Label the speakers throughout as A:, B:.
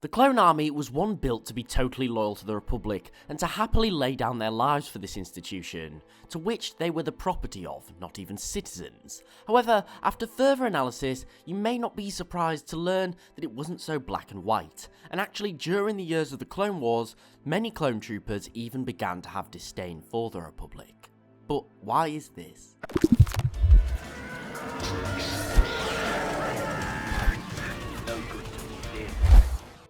A: The clone army was one built to be totally loyal to the Republic and to happily lay down their lives for this institution, to which they were the property of, not even citizens. However, after further analysis, you may not be surprised to learn that it wasn't so black and white, and actually during the years of the Clone Wars, many clone troopers even began to have disdain for the Republic. But why is this?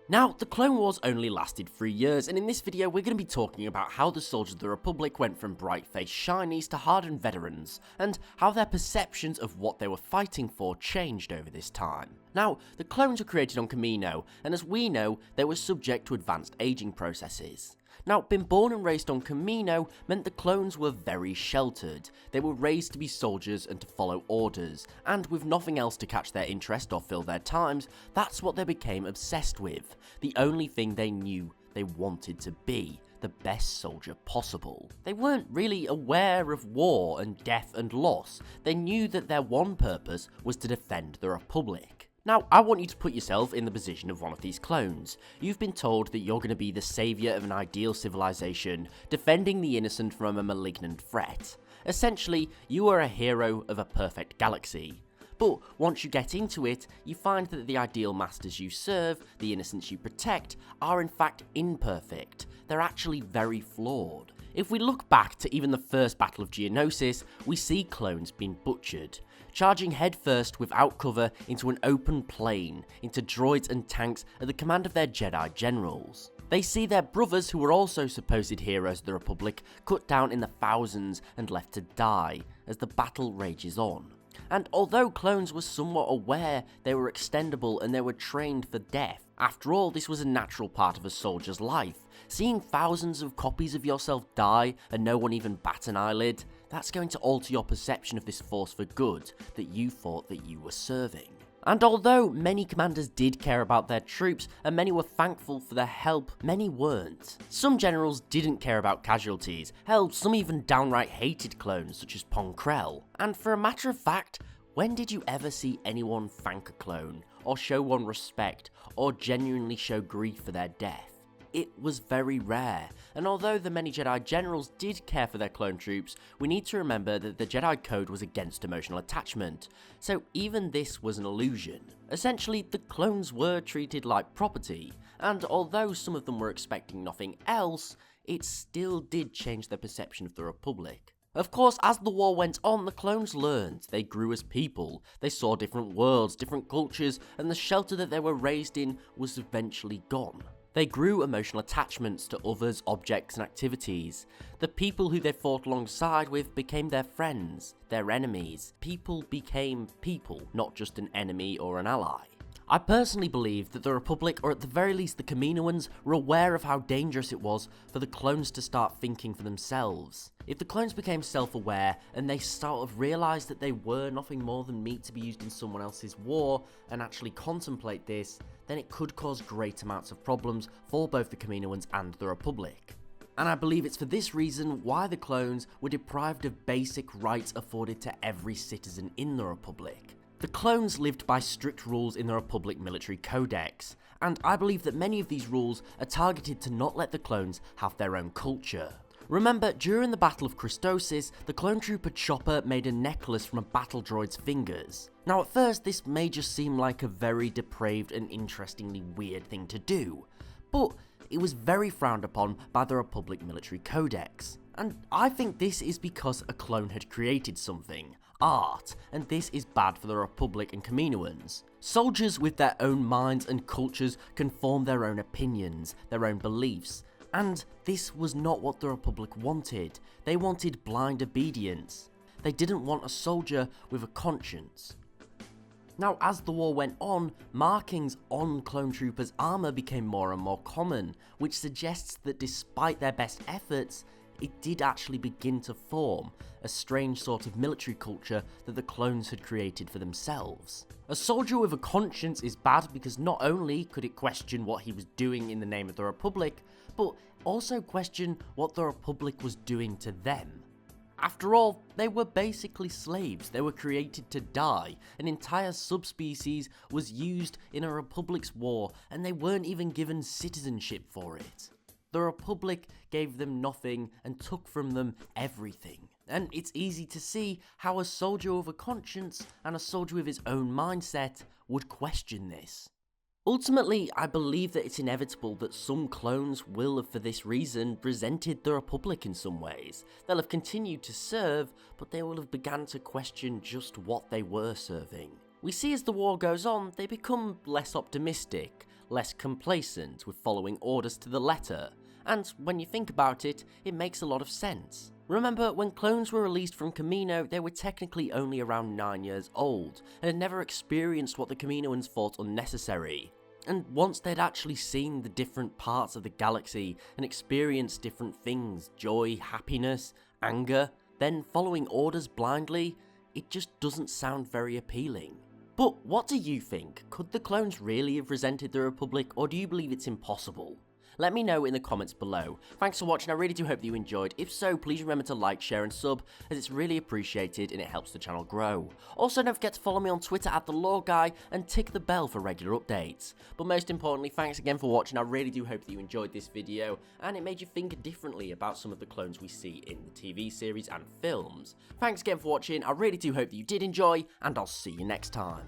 A: Now, the Clone Wars only lasted 3 years, and in this video we're going to be talking about how the soldiers of the Republic went from bright-faced shinies to hardened veterans, and how their perceptions of what they were fighting for changed over this time. Now, the clones were created on Kamino, and as we know, they were subject to advanced aging processes. Now, being born and raised on Kamino meant the clones were very sheltered. They were raised to be soldiers and to follow orders, and with nothing else to catch their interest or fill their times, that's what they became obsessed with. The only thing they knew they wanted to be, the best soldier possible. They weren't really aware of war and death and loss. They knew that their one purpose was to defend the Republic. Now, I want you to put yourself in the position of one of these clones. You've been told that you're going to be the saviour of an ideal civilization, defending the innocent from a malignant threat. Essentially, you are a hero of a perfect galaxy. But once you get into it, you find that the ideal masters you serve, the innocents you protect, are in fact imperfect. They're actually very flawed. If we look back to even the first Battle of Geonosis, we see clones being butchered, charging headfirst without cover into an open plain, into droids and tanks at the command of their Jedi generals. They see their brothers, who were also supposed heroes of the Republic, cut down in the thousands and left to die as the battle rages on. And although clones were somewhat aware they were extendable and they were trained for death, after all, this was a natural part of a soldier's life. Seeing thousands of copies of yourself die and no one even bat an eyelid, that's going to alter your perception of this force for good that you thought that you were serving. And although many commanders did care about their troops and many were thankful for their help, many weren't. Some generals didn't care about casualties, hell, some even downright hated clones such as Pong Krell. And for a matter of fact, when did you ever see anyone thank a clone, or show one respect, or genuinely show grief for their death? It was very rare, and although the many Jedi generals did care for their clone troops, we need to remember that the Jedi Code was against emotional attachment, so even this was an illusion. Essentially, the clones were treated like property, and although some of them were expecting nothing else, it still did change their perception of the Republic. Of course, as the war went on, the clones learned. They grew as people. They saw different worlds, different cultures, and the shelter that they were raised in was eventually gone. They grew emotional attachments to others, objects, and activities. The people who they fought alongside with became their friends, their enemies. People became people, not just an enemy or an ally. I personally believe that the Republic, or at the very least the Kaminoans, were aware of how dangerous it was for the clones to start thinking for themselves. If the clones became self-aware and they sort of realised that they were nothing more than meat to be used in someone else's war and actually contemplate this, then it could cause great amounts of problems for both the Kaminoans and the Republic. And I believe it's for this reason why the clones were deprived of basic rights afforded to every citizen in the Republic. The clones lived by strict rules in the Republic Military Codex, and I believe that many of these rules are targeted to not let the clones have their own culture. Remember, during the Battle of Christosis, the clone trooper Chopper made a necklace from a battle droid's fingers. Now at first this may just seem like a very depraved and interestingly weird thing to do, but it was very frowned upon by the Republic Military Codex. And I think this is because a clone had created something, art, and this is bad for the Republic and Kaminoans. Soldiers with their own minds and cultures can form their own opinions, their own beliefs, and this was not what the Republic wanted. They wanted blind obedience. They didn't want a soldier with a conscience. Now, as the war went on, markings on clone troopers' armour became more and more common, which suggests that despite their best efforts, it did actually begin to form a strange sort of military culture that the clones had created for themselves. A soldier with a conscience is bad because not only could it question what he was doing in the name of the Republic, but also question what the Republic was doing to them. After all, they were basically slaves. They were created to die. An entire subspecies was used in a Republic's war, and they weren't even given citizenship for it. The Republic gave them nothing and took from them everything. And it's easy to see how a soldier with a conscience and a soldier with his own mindset would question this. Ultimately, I believe that it's inevitable that some clones will have, for this reason, resented the Republic in some ways. They'll have continued to serve, but they will have begun to question just what they were serving. We see as the war goes on, they become less optimistic, less complacent with following orders to the letter, and when you think about it, it makes a lot of sense. Remember, when clones were released from Kamino, they were technically only around 9 years old, and had never experienced what the Kaminoans thought unnecessary. And once they'd actually seen the different parts of the galaxy and experienced different things, joy, happiness, anger, then following orders blindly, it just doesn't sound very appealing. But what do you think? Could the clones really have resented the Republic, or do you believe it's impossible? Let me know in the comments below. Thanks for watching, I really do hope that you enjoyed. If so, please remember to like, share and sub, as it's really appreciated and it helps the channel grow. Also, don't forget to follow me on Twitter @TheLoreGuy and tick the bell for regular updates. But most importantly, thanks again for watching, I really do hope that you enjoyed this video and it made you think differently about some of the clones we see in the TV series and films. Thanks again for watching, I really do hope that you did enjoy, and I'll see you next time.